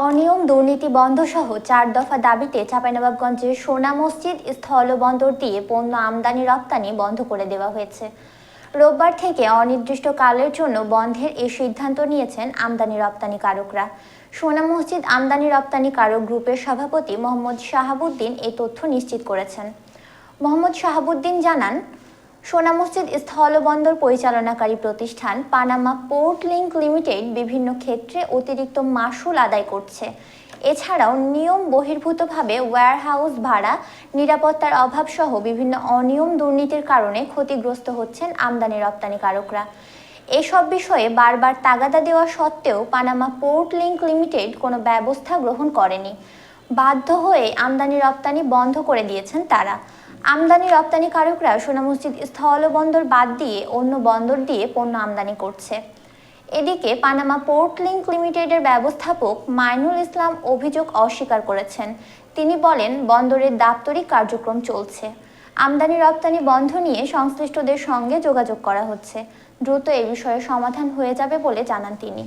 অনিয়ম দুর্নীতি বন্ধসহ ৪ দফা দাবিতে চাঁপাইনবাবগঞ্জের সোনা মসজিদ স্থলবন্দর দিয়ে পণ্য আমদানি রপ্তানি বন্ধ করে দেওয়া হয়েছে। রোববার থেকে অনির্দিষ্টকালের জন্য বন্ধের এই সিদ্ধান্ত নিয়েছেন আমদানি রপ্তানিকারকরা। সোনা মসজিদ আমদানি রপ্তানিকারক গ্রুপের সভাপতি মোহাম্মদ শাহাবুদ্দিন এই তথ্য নিশ্চিত করেছেন। মোহাম্মদ শাহাবুদ্দিন জানান, সোনা মসজিদ স্থলবন্দর পরিচালনাকারী প্রতিষ্ঠান পানামা পোর্ট লিংক লিমিটেড বিভিন্ন ক্ষেত্রে অতিরিক্ত মাশুল আদায় করছে। এছাড়াও নিয়ম বহির্ভূতভাবে ওয়্যারহাউস ভাড়া, নিরাপত্তার অভাব সহ বিভিন্ন অনিয়ম দুর্নীতির কারণে ক্ষতিগ্রস্ত হচ্ছেন আমদানি রপ্তানিকারকরা। এসব বিষয়ে বারবার তাগাদা দেওয়া সত্ত্বেও পানামা পোর্ট লিংক লিমিটেড কোনো ব্যবস্থা গ্রহণ করেনি। বাধ্য হয়ে আমদানি রপ্তানি বন্ধ করে দিয়েছেন তারা। আমদানি রপ্তানিকারকরা সোনা মসজিদ স্থলবন্দর বাদ দিয়ে অন্য বন্দর দিয়ে পণ্য আমদানি করছে। এদিকে পানামা পোর্ট লিংক লিমিটেডের ব্যবস্থাপক মাইনুল ইসলাম অভিযোগ অস্বীকার করেছেন। তিনি বলেন, বন্দরের দাপ্তরিক কার্যক্রম চলছে। আমদানি রপ্তানি বন্ধ নিয়ে সংশ্লিষ্টদের সঙ্গে যোগাযোগ করা হচ্ছে। দ্রুত এ বিষয়ে সমাধান হয়ে যাবে বলে জানান তিনি।